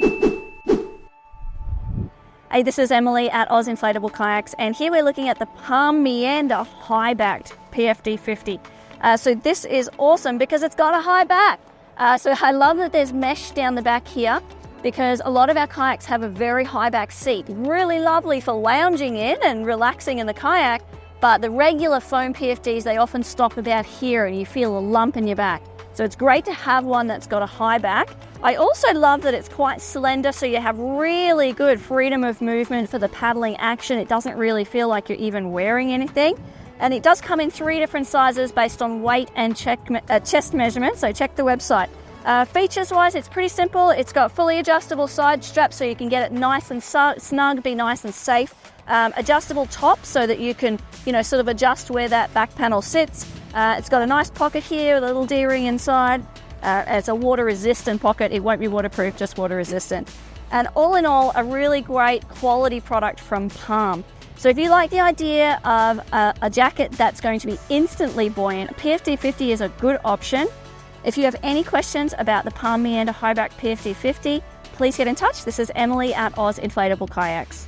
Hey, this is Emily at Oz Inflatable Kayaks, and here we're looking at the Palm Meander High-Back PFD 50. So this is awesome because it's got a high back. So I love that there's mesh down the back here because a lot of our kayaks have a very high back seat. Really lovely for lounging in and relaxing in the kayak, but the regular foam PFDs, they often stop about here and you feel a lump in your back. So it's great to have one that's got a high back. I also love that it's quite slender, so you have really good freedom of movement for the paddling action. It doesn't really feel like you're even wearing anything. And it does come in 3 different sizes based on weight and chest measurement, so check the website. Features-wise, it's pretty simple. It's got fully adjustable side straps so you can get it nice and snug, be nice and safe. Adjustable top so that you can, sort of adjust where that back panel sits. It's got a nice pocket here with a little D-ring inside. It's a water-resistant pocket. It won't be waterproof, just water-resistant. And all in all, a really great quality product from Palm. So if you like the idea of a jacket that's going to be instantly buoyant, PFD 50 is a good option. If you have any questions about the Palm Meander High-Back PFD 50, please get in touch. This is Emily at Oz Inflatable Kayaks.